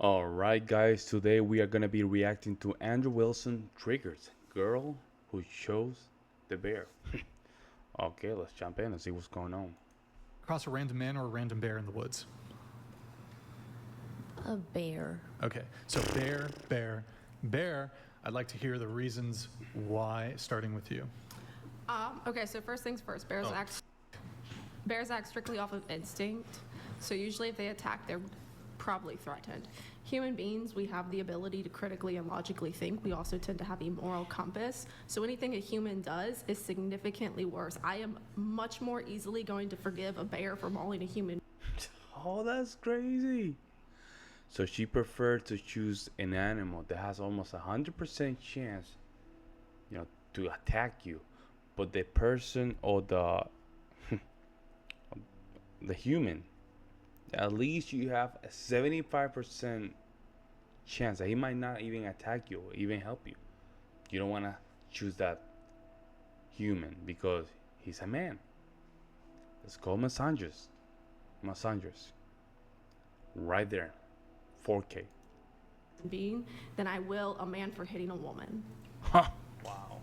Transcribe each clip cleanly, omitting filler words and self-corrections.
Alright, guys, today we are gonna be reacting to Andrew Wilson triggers girl who chose the bear. Okay, let's jump in and see what's going on. Across a random man or a random bear in the woods? A bear. Okay, so bear. I'd like to hear the reasons why, starting with you. Okay, so first things first, bears act strictly off of instinct. So usually if they attack, they're probably threatened. Human beings, we have the ability to critically and logically think. We also tend to have a moral compass. So anything a human does is significantly worse. I am much more easily going to forgive a bear for mauling a human. Oh, that's crazy. So she preferred to choose an animal that has almost 100% chance, to attack you, but the person or the the human, at least you have a 75% chance that he might not even attack you or even help you. You don't want to choose that human because he's a man. It's called misandrous. Right there. 4K. Being than I will a man for hitting a woman. Huh. Wow.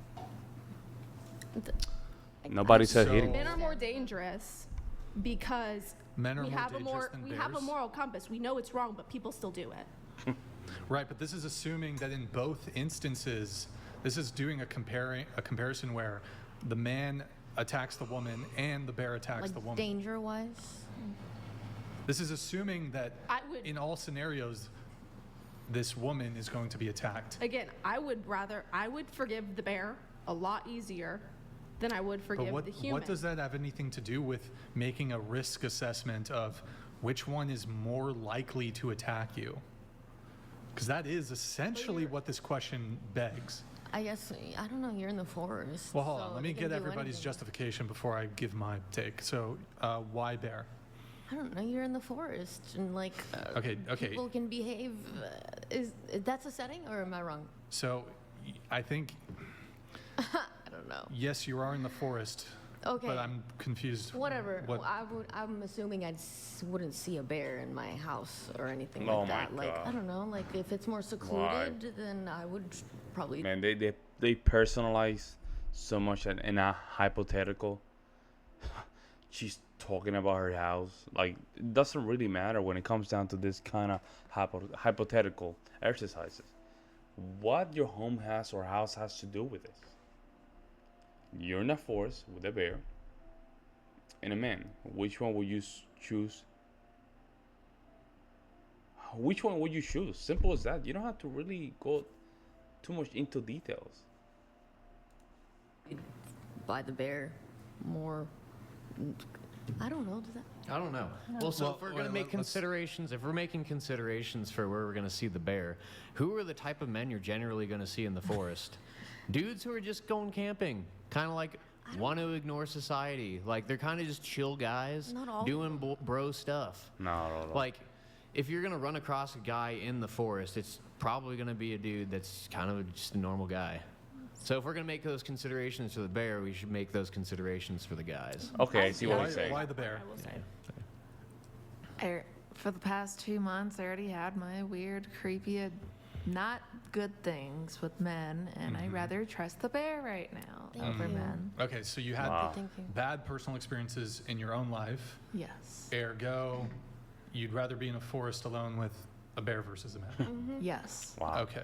Nobody said hitting. Men are more dangerous because Men are we more have dangerous than we have a bears? moral compass. We know it's wrong, but people still do it. Right, but this is assuming that in both instances, this is doing a comparison where the man attacks the woman and the bear attacks the woman. Danger-wise? This is assuming that I would- in all scenarios, this woman is going to be attacked. Again, I would forgive the bear a lot easier than I would forgive But the human. what does that have anything to do with making a risk assessment of which one is more likely to attack you? Because that is essentially what this question begs. I guess, I don't know, you're in the forest. Well, hold so on. Let me they can get do everybody's anything. justification before I give my take. So, why bear? I don't know, you're in the forest and Okay. people can behave. Is that's a setting or am I wrong? So, I think, I don't know. yes, you are in the forest. Okay. But I'm confused. Whatever. What, I'm assuming I wouldn't see a bear in my house or anything Oh like my that. Like, God. I don't know. Like, if it's more secluded, then I would probably. Man, they personalize so much in a hypothetical. She's talking about her house. Like, it doesn't really matter when it comes down to this kind of hypothetical exercises. What your home has or house has to do with this. You're in a forest with a bear and a man. Which one would you choose? Which one would you choose? Simple as that. You don't have to really go too much into details. By the bear more. I don't know. Does that? I don't know. Well, so Well, if we're wait, going to make let's- considerations, if we're making considerations for where we're going to see the bear, who are the type of men you're generally going to see in the forest? Dudes who are just going camping, kind of like want to ignore society. Like they're kind of just chill guys Not all of doing bro stuff. No. Like if you're going to run across a guy in the forest, it's probably going to be a dude that's kind of just a normal guy. So if we're going to make those considerations for the bear, we should make those considerations for the guys. Okay, I see what why, you're saying. why the bear? I will say. For the past 2 months, I already had my weird, creepy, not good things with men, and I rather trust the bear right now over men. Okay, so you had Wow. Thinking. bad personal experiences in your own life. Yes. Ergo, you'd rather be in a forest alone with a bear versus a man. Yes. Wow. Okay.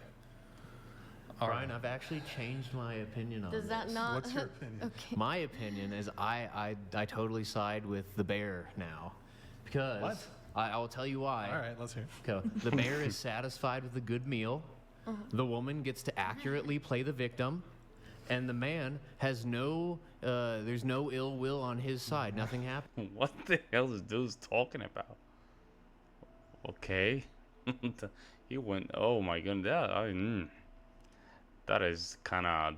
All Brian, right. I've actually changed my opinion on Does that this. not? What's your opinion? Okay. My opinion is I totally side with the bear now, because What? I will tell you why. All right, let's hear. Okay. The bear is satisfied with a good meal. The woman gets to accurately play the victim, and the man has there's no ill will on his side. Nothing happens. What the hell is dude's talking about? Okay. He went, oh my goodness. That is kind of.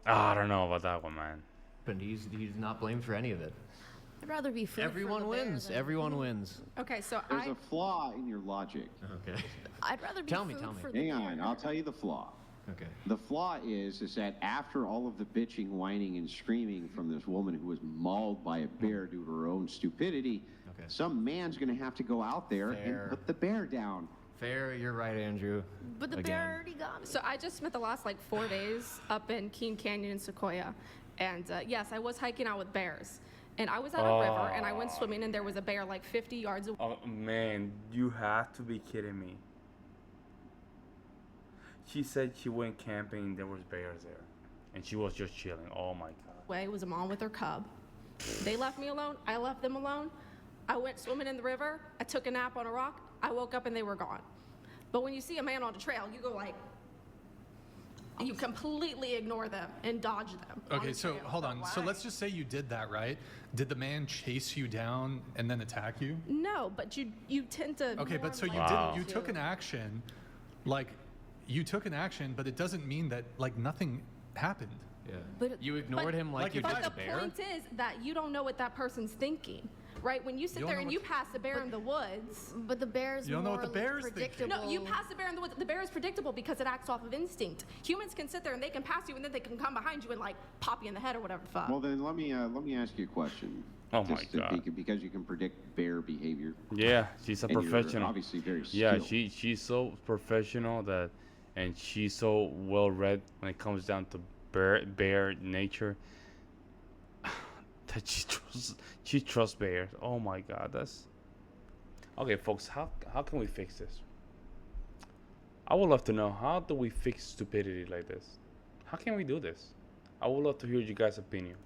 I don't know about that one, man. And he's not blamed for any of it. I'd rather be food for Everyone the bear wins. than- Everyone wins. Okay, so There's a flaw in your logic. Okay. I'd rather be Tell me, food tell me. for the Hang bear. on, I'll tell you the flaw. Okay. The flaw is that after all of the bitching, whining, and screaming from this woman who was mauled by a bear due to her own stupidity, some man's going to have to go out there Fair. and put the bear down. Fair, you're right, Andrew. But the Again. bear already got me. So I just spent the last like 4 days up in Keene Canyon in Sequoia. And yes, I was hiking out with bears. And I was at a river and I went swimming and there was a bear like 50 yards away. Oh man, you have to be kidding me. She said she went camping, there was bears there. And she was just chilling. Oh my god. It was a mom with her cub. They left me alone. I left them alone. I went swimming in the river. I took a nap on a rock. I woke up and they were gone. But when you see a man on a trail, you go like, you completely ignore them and dodge them. on Okay, the so trail. hold on. So let's just say you did that, right? Did the man chase you down and then attack you? No, but you tend to. Okay, but so you Wow. did. You took an action, like you took an action, but it doesn't mean that like nothing happened. Yeah. But- You ignored him like like you if did I- the But the bear? point is that you don't know what that person's thinking, right? When you sit You don't there know and what you the- pass a bear in the woods. But the bear's You don't know what the more bear's thinking. predictable. No, you pass the bear in the woods. The bear is predictable because it acts off of instinct. Humans can sit there and they can pass you and then they can come behind you and like pop you in the head or whatever the fuck. Well, then let me ask you a question. Oh my Just to- God. Because you can predict bear behavior. Yeah, she's a And you're professional. obviously very Yeah, skilled. she's so professional that, and she's so well read when it comes down to bear nature. That she trusts bears. Oh my god, that's okay, folks. How can we fix this? I would love to know, how do we fix stupidity like this? How can we do this? I would love to hear you guys' opinion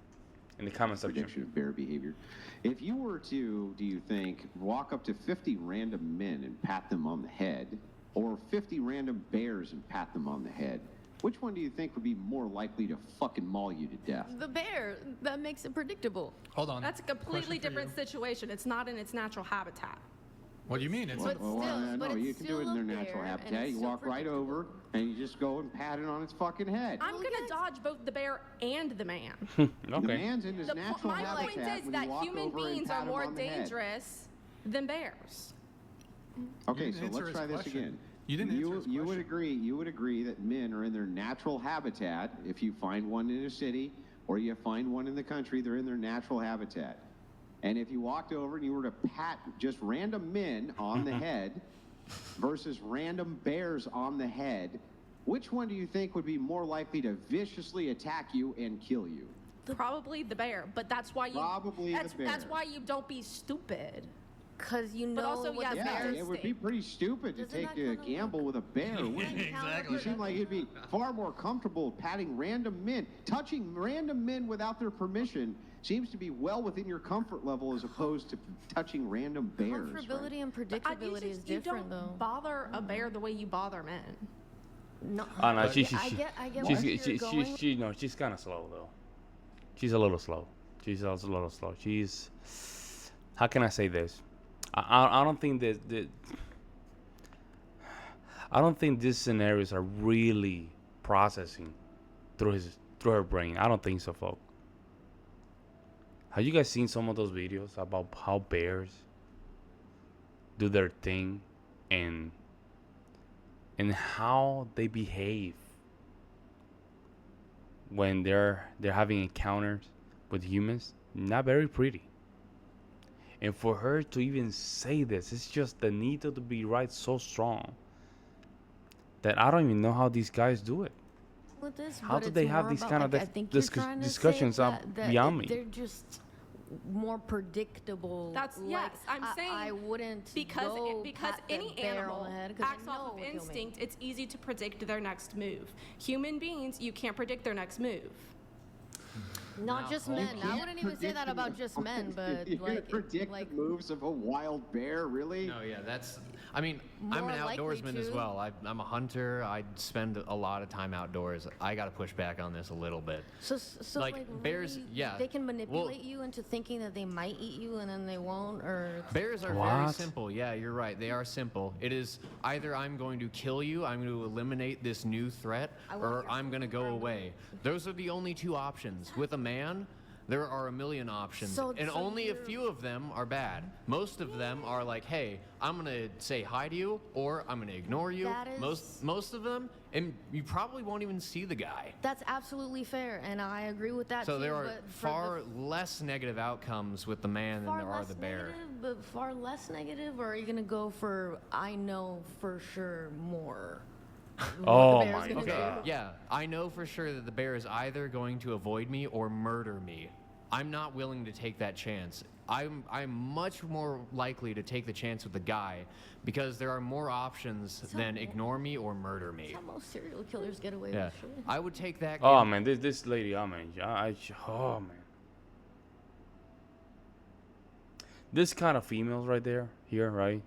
in the comment section. Prediction of bear behavior. If you were to, do you think, walk up to 50 random men and pat them on the head, or 50 random bears and pat them on the head, which one do you think would be more likely to fucking maul you to death? The bear, that makes it predictable. Hold on. That's a completely Question for different you. situation. It's not in its natural habitat. What do you mean? It's But Well, still- but no, it's you can do it in still their a natural bear, and habitat. it's You still walk right over and you just go and pat it on its fucking head. I'm gonna dodge both the bear and the man. The Okay. man's in his natural My habitat point is when that you walk human over and beings pat are him more on the head. dangerous than bears. Okay, You so didn't answer let's his try this question. again. You didn't answer his You would question. agree that men are in their natural habitat. If you find one in a city or you find one in the country, they're in their natural habitat. And if you walked over and you were to pat just random men on the head versus random bears on the head, which one do you think would be more likely to viciously attack you and kill you? Probably the bear, but that's why you. Probably the that's, bear. That's why you don't be stupid. Because you know But also, what yes, the Yeah, bear's it would be pretty stupid to Doesn't take that a kinda gamble with a bear, wouldn't it? Exactly. You seem like you'd be far more comfortable patting random men. Touching random men without their permission seems to be well within your comfort level as opposed to touching random bears. right? Comfortability and You predictability is you different, don't though. bother a bear the way you bother men. No, Oh no, I get where you're going. no, she's kind of slow though. She's a little slow. She's a little slow. She's, how can I say this? I don't think I don't think these scenarios are really processing through her brain. I don't think so, folks. Have you guys seen some of those videos about how bears do their thing and how they behave when they're having encounters with humans? Not very pretty. And for her to even say this, it's just the need to be right so strong that I don't even know how these guys do it. With this, How but do it's they have more these about, kind of like, I think you're trying to say discussions that beyond me? They're just more predictable. That's- like, yes, I'm saying I wouldn't Because go because pat the any bear animal on the head 'cause I acts know off it of would kill me. instinct, it's easy to predict their next move. Human beings, you can't predict their next move. Not just men. I wouldn't even say that about just men, but You're gonna like, predict like the moves of a wild bear, really? No, yeah, that's. I mean, I'm More an likely outdoorsman as to. well. I'm a hunter. I spend a lot of time outdoors. I got to push back on this a little bit. so like, bears, really, yeah. they can Well- manipulate you into thinking that they might eat you and then they won't, or Bears are very What? simple. Yeah, you're right. They are simple. It is either I'm going to kill you, I'm going to eliminate this new threat, I want or your I'm going to go away. Those are the only two options. With a man, There are a million options, So- and so only a you're- few of them are bad. Most of them are like, hey, I'm gonna say hi to you, or I'm gonna ignore you. That is- Most of them, and you probably won't even see the guy. That's absolutely fair, and I agree with that So too. there are but for far less negative outcomes with the man than far there are less the bear. negative, but far less negative, or are you gonna go for I know for sure more? what the Oh bear's my gonna do? God. Yeah, I know for sure that the bear is either going to avoid me or murder me. I'm not willing to take that chance. I'm much more likely to take the chance with the guy because there are more options than ignore me or murder me. That's how most serial killers get away Yeah, with shit. I would take that. Oh gamble. man, this lady, oh man, oh man. This kind of females right there, here, right?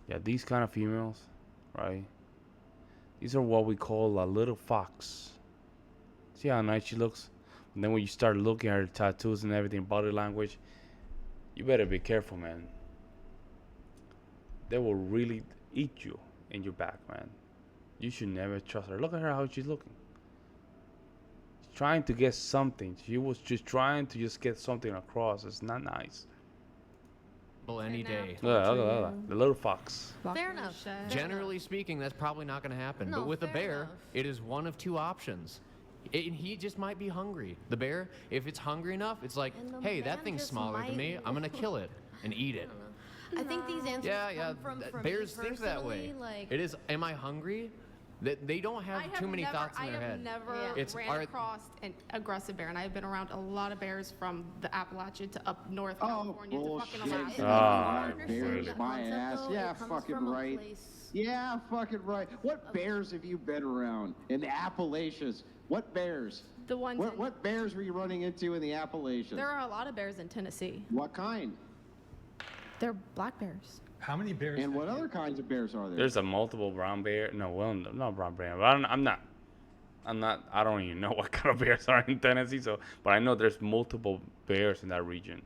Yeah, these kind of females, right? These are what we call a little fox. See how nice she looks? And then when you start looking at her tattoos and everything, body language, you better be careful, man. They will really eat you in your back, man. You should never trust her. Look at her, how she's looking. She's trying to get something. She was just trying to just get something across. It's not nice. Any day. Look, the little fox. Fair enough. Fair Generally speaking, that's probably not going to happen. No, But with a fair bear, enough. it is one of two options. And he just might be hungry. The bear, if it's hungry enough, it's like, And the hey, that man thing's just smaller than me. might- I'm going to kill it and eat it. I think these answers Yeah, come from me bears think that way. personally, Like, It is, am I hungry? That they don't have too many thoughts in their I head. have never Yeah. It's- ran are- across an aggressive bear, and I've been around a lot of bears from the Appalachia to up north Oh, California to fucking bullshit. Alaska. Ah, understand bears, that my concept, ass. though, Yeah, it comes fucking from a right. place- Yeah, fucking right. What bears have you been around in the Appalachians? What bears? The ones in- What bears were you running into in the Appalachians? There are a lot of bears in Tennessee. What kind? They're black bears. How many bears? And have what you- other kinds of bears are there? There's a multiple brown bear. No, well, not brown bear. But I'm not. I don't even know what kind of bears are in Tennessee. So, but I know there's multiple bears in that region.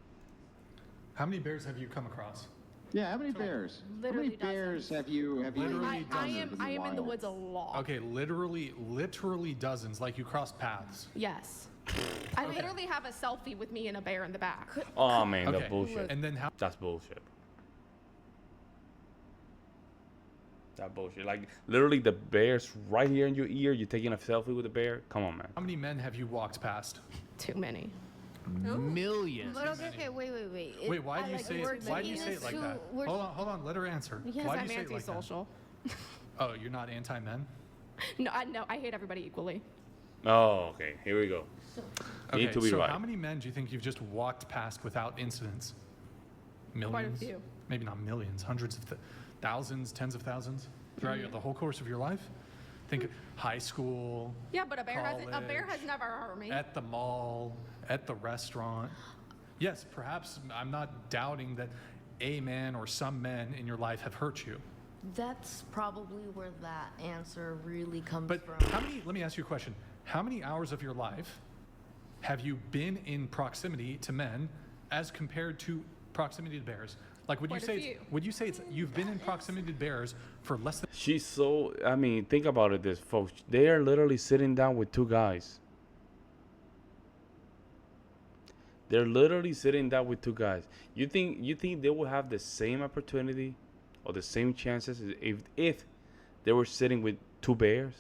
How many bears have you come across? Yeah, how many bears? How Literally many bears have you Literally I encountered am in the wild? woods a lot. Okay, literally dozens. Like you crossed paths. Yes. I literally have a selfie with me and a bear in the back. Oh man, Okay. the bullshit. And then how? That's bullshit. That bullshit. Like literally, the bear's right here in your ear. You're taking a selfie with the bear. Come on, man. How many men have you walked past? Too many. Millions. But okay, wait. Wait, why do you say we're it? Why do you taking say this it like to- that? we're- Hold on. Let her answer. Yes, Why do I'm you say it like that? antisocial. Oh, you're not anti-men? No, I hate everybody equally. Oh, okay. Here we go. Okay, Need to be so right. how many men do you think you've just walked past without incidents? Millions? Quite a few. Maybe not millions, hundreds of thousands, tens of thousands throughout the whole course of your life? Think high school, Yeah, but a bear has College, never hurt me. at the mall, at the restaurant. Yes, perhaps I'm not doubting that a man or some men in your life have hurt you. That's probably where that answer really comes But from. let me ask you a question. How many hours of your life have you been in proximity to men as compared to proximity to bears? Like, would Quite a few. you say it's you've been in proximity to bears for less than She's so. I mean, think about it, this folks. They are literally sitting down with two guys. They're literally sitting down with two guys. You think they will have the same opportunity or the same chances if they were sitting with two bears?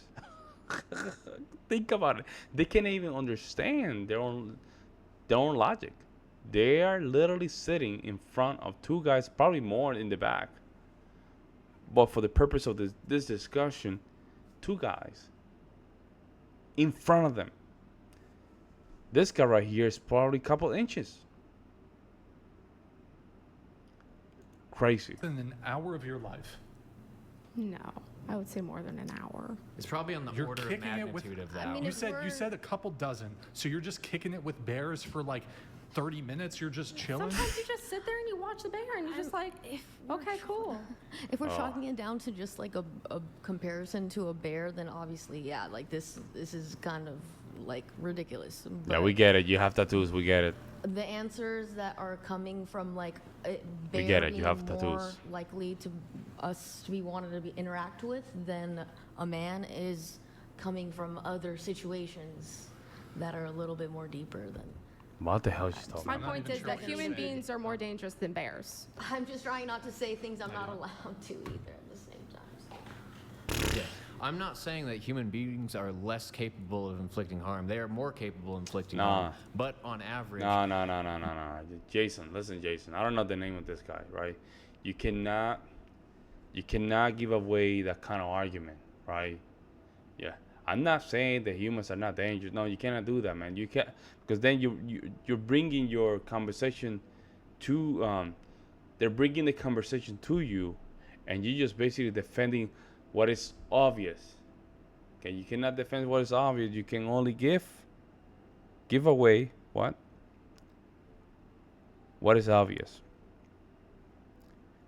Think about it. They can't even understand their own logic. They are literally sitting in front of two guys, probably more in the back. But for the purpose of this discussion, two guys in front of them. This guy right here is probably a couple inches. Crazy. an hour of your life. No, I would say more than an hour. It's probably on the You're order of kicking it with- magnitude of I that. mean, You if said we're- a couple dozen. So you're just kicking it with bears for like 30 minutes? You're just chilling? Sometimes you just sit there and you watch the bear and you're just like, okay, cool. If we're chalking it down to just like a comparison to a bear, then obviously, yeah, like this is kind of like ridiculous. Yeah, But we get it. You have tattoos. We get it. the answers that are coming from like a We bear get it, you being have more tattoos. likely to us to be wanted to be interact with than a man is coming from other situations that are a little bit more deeper than What the hell she's talking My I'm not about? point even is sure that what you're human saying. beings are more dangerous than bears. I'm just trying not to say things I'm not allowed to either at the same time. Yeah. I'm not saying that human beings are less capable of inflicting harm. They are more capable of inflicting Nah. harm. But on average, No. Jason, listen, Jason. I don't know the name of this guy, right? You cannot give away that kind of argument, right? Yeah. I'm not saying that humans are not dangerous. No, you cannot do that, man. You can't, because then you're bringing your conversation to they're bringing the conversation to you, and you're just basically defending what is obvious. Okay, you cannot defend what is obvious. You can only give away what is obvious.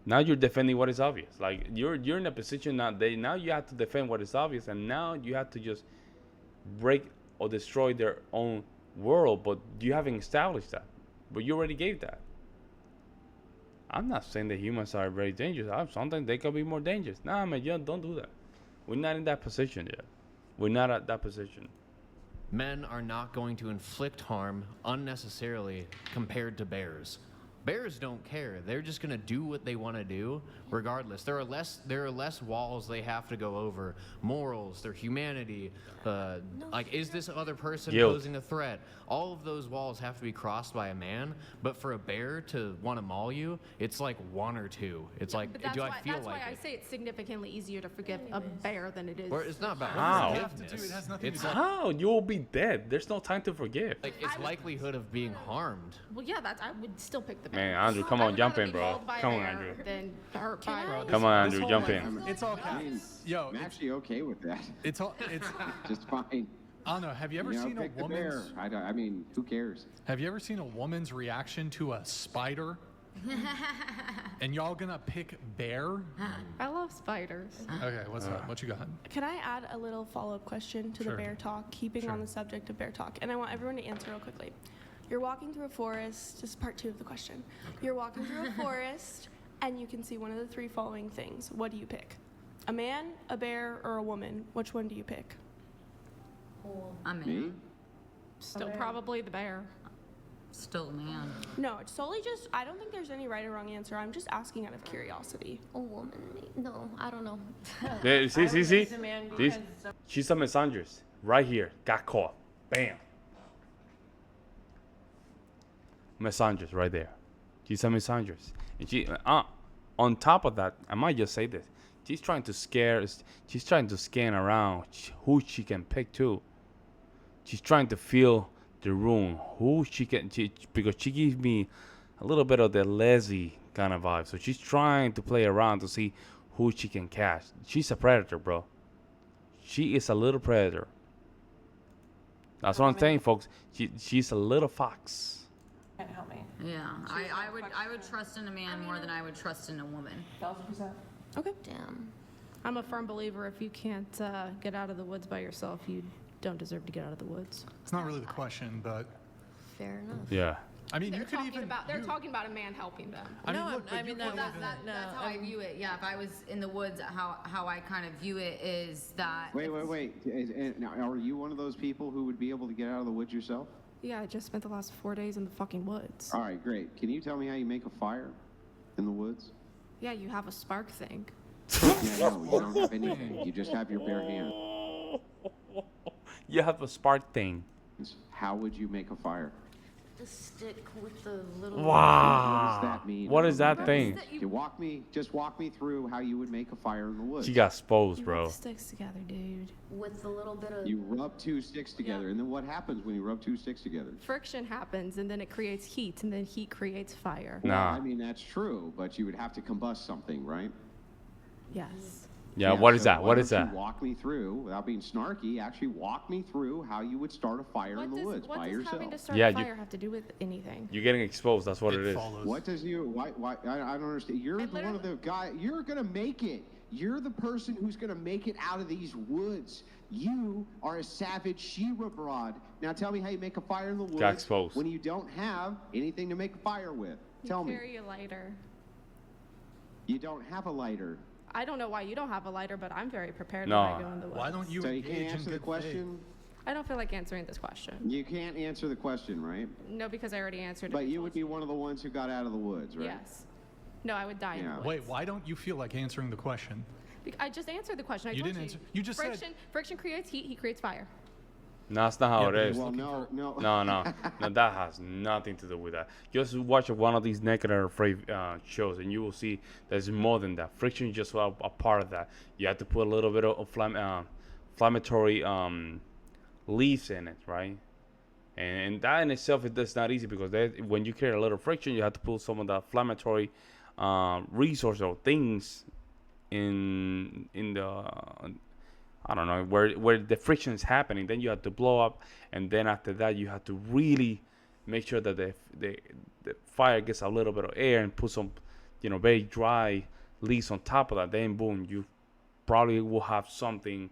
Now you're defending what is obvious. Like you're in a position now you have to defend what is obvious, and now you have to just break or destroy their own world, but you haven't established that. But you already gave that. I'm not saying that humans are very dangerous. Sometimes they can be more dangerous. Nah, man, don't do that. We're not in that position yet. We're not at that position. men are not going to inflict harm unnecessarily compared to bears. Bears don't care. They're just going to do what they want to do regardless. There are less walls they have to go over. Morals, their humanity, like is this other person Guilt. posing a threat? All of those walls have to be crossed by a man, but for a bear to want to maul you, it's like one or two. It's like, But that's do why, I feel that's like why I it? say it's significantly easier to forgive a bear than it is. Or it's not about How? forgiveness. It has nothing to It's do- like, How? You'll be dead. There's no time to forgive. like it's likelihood of being harmed. Well, yeah, I would still pick the bear. Man, Andrew, come I on, would jump rather in, be bro. mauled by a Come on, bear Andrew. Than hurt by a bear. Come on, This Andrew, whole, jump like, in. It's all I mean, yo. I'm actually okay with that. It's all. It's. Just fine. I don't know. Have you ever You know, seen a pick the bear. woman's? I mean, who cares? Have you ever seen a woman's reaction to a spider? And y'all gonna pick bear? I love spiders. Okay, what's up? What you got? Can I add a little follow-up question to Sure. the bear talk, keeping on the subject of bear talk? And I want everyone to answer real quickly. You're walking through a forest, this is part 2 of the question. You're walking through a forest and you can see one of the 3 following things. What do you pick? A man, a bear, or a woman? Which one do you pick? I Me? mean, Still probably the bear. still man. No, it's solely just, I don't think there's any right or wrong answer. I'm just asking out of curiosity. A woman? No, I don't know. There, see. These, she's a misandrist. Right here. Got caught. Bam. Misandrist right there. She's a misandrist. And she, on top of that, I might just say this. She's trying to scan around who she can pick too. She's trying to feel the room. Because she gives me a little bit of the lazy kind of vibe. So she's trying to play around to see who she can catch. She's a predator, bro. She is a little predator. That's what I'm saying, folks. She's a little fox. Can't help me. Yeah, I would trust in a man more than I would trust in a woman. 1,000%. Okay. Damn. I'm a firm believer if you can't get out of the woods by yourself, you don't deserve to get out of the woods. It's not really the question, but Fair enough. Yeah. I mean, They're you could talking even. about they're you- talking about a man helping them. I mean, No, look, but I you mean, could that's even- That's how I view it. Yeah, if I was in the woods, how I kind of view it is that. Wait. Now, are you one of those people who would be able to get out of the woods yourself? Yeah, I just spent the last 4 days in the fucking woods. All right, great. Can you tell me how you make a fire in the woods? Yeah, you have a spark thing. Yeah, no, you don't have anything. You just have your bare hand. You have a spark thing. How would you make a fire? The stick with the little. Wow. What does that mean? What is that thing? Just walk me through how you would make a fire in the woods. She got exposed, You bro. rub sticks together, dude. With the little bit of. You rub 2 sticks together, and then what happens when you rub 2 sticks together? Friction happens, and then it creates heat, and then heat creates fire. Nah. Well, I mean, that's true, but you would have to combust something, right? Yes. Yeah, what is so that? why What is don't that? you walk me through, without being snarky, actually walk me through how you would start a fire in the woods what by does yourself. having to start Yeah, a you- fire have to do with anything? You're getting exposed. That's what it is. follows. What does you, why, I don't understand. You're I one of the guy, you're gonna make it. You're the person who's gonna make it out of these woods. You are a savage Shira broad. Now tell me how you make a fire in the woods exposed. when you don't have anything to make a fire with. Tell me. Carry a lighter. You don't have a lighter. I don't know why you don't have a lighter, but I'm very prepared No. when I go in the woods. Why don't you So you engage can't in answer the good question? I don't feel like answering this question. You can't answer the question, right? No, because I already answered it. But you would be one of the ones who got out of the woods, right? Yes. No, I would die in Yeah. the woods. Wait, why don't you feel like answering the question? I just answered the question. I You told didn't answer. You just said. friction creates heat. Heat creates fire. No, that's not how Yeah, it but is. he's Well, looking no. No, that has nothing to do with that. Just watch one of these Naked and Afraid shows, and you will see there's more than that. Friction is just a part of that. You have to put a little bit of inflammatory leaves in it, right? And that in itself is not easy because when you create a little friction, you have to put some of the inflammatory resources or things in the I don't know where the friction is happening. Then you have to blow up, and then after that you have to really make sure that the fire gets a little bit of air and put some very dry leaves on top of that. Then boom, you probably will have something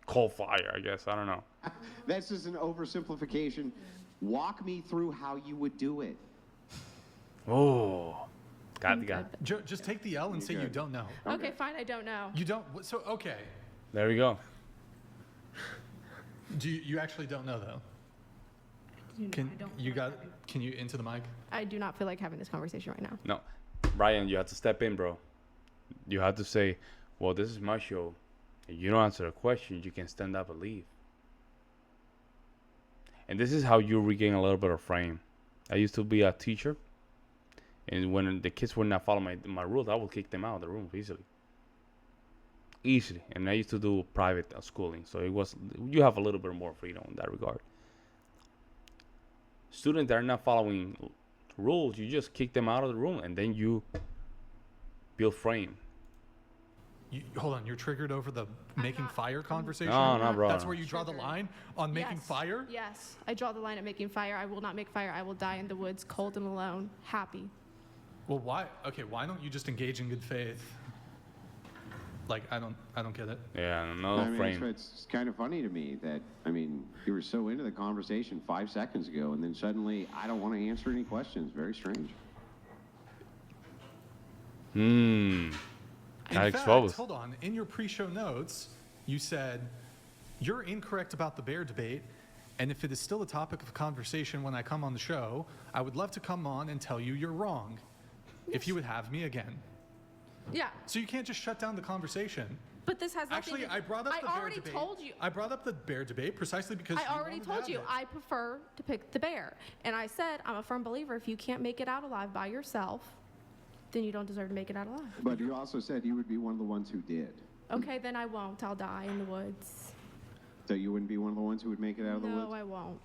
called fire. I guess I don't know. That's just an oversimplification. Walk me through how you would do it. Oh, got. Just take the L and say you don't know. Okay, fine. I don't know. You don't. So okay. There we go. Do you actually don't know though? Can you into the mic? I do not feel like having this conversation right now. No, Brian, you have to step in, bro. You have to say, well, this is my show. If you don't answer the question, you can stand up and leave. And this is how you regain a little bit of frame. I used to be a teacher, and when the kids would not follow my rules, I would kick them out of the room easily. And I used to do private schooling, so you have a little bit more freedom in that regard. Students that are not following rules, you just kick them out of the room, and then you build frame. Hold on, you're triggered over the making fire conversation? No, bro. That's where you draw the line on making fire? Yes, I draw the line at making fire. I will not make fire. I will die in the woods, cold and alone, happy. Well, why? Okay, why don't you just engage in good faith? Like, I don't get it. Yeah, no frame. It's kind of funny to me that, you were so into the conversation 5 seconds ago, and then suddenly, I don't want to answer any questions. Very strange. In fact, hold on. In your pre-show notes, you said, you're incorrect about the bear debate, and if it is still a topic of conversation when I come on the show, I would love to come on and tell you you're wrong, if you would have me again. Yeah. So you can't just shut down the conversation. But this has nothing Actually, I brought up the bear already debate. told you. I brought up the bear debate precisely because I already told you I prefer to pick the bear. And I said I'm a firm believer if you can't make it out alive by yourself, then you don't deserve to make it out alive. But you also said you would be one of the ones who did. Okay, then I won't. I'll die in the woods. So you wouldn't be one of the ones who would make it out of the woods? No, I won't.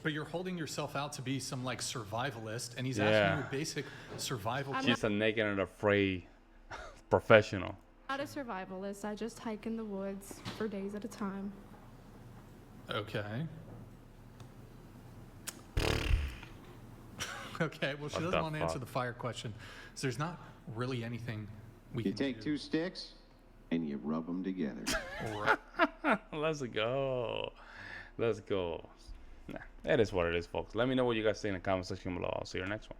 But you're holding yourself out to be some survivalist, and he's asking you a basic survival question. She's a Naked and Afraid professional. Not a survivalist. I just hike in the woods for days at a time. Okay. Okay, well, she doesn't want to answer the fire question. So there's not really anything we can do. You take 2 sticks and you rub them together. Let's go. Nah, that is what it is, folks. Let me know what you guys think in the comment section below. I'll see you next one.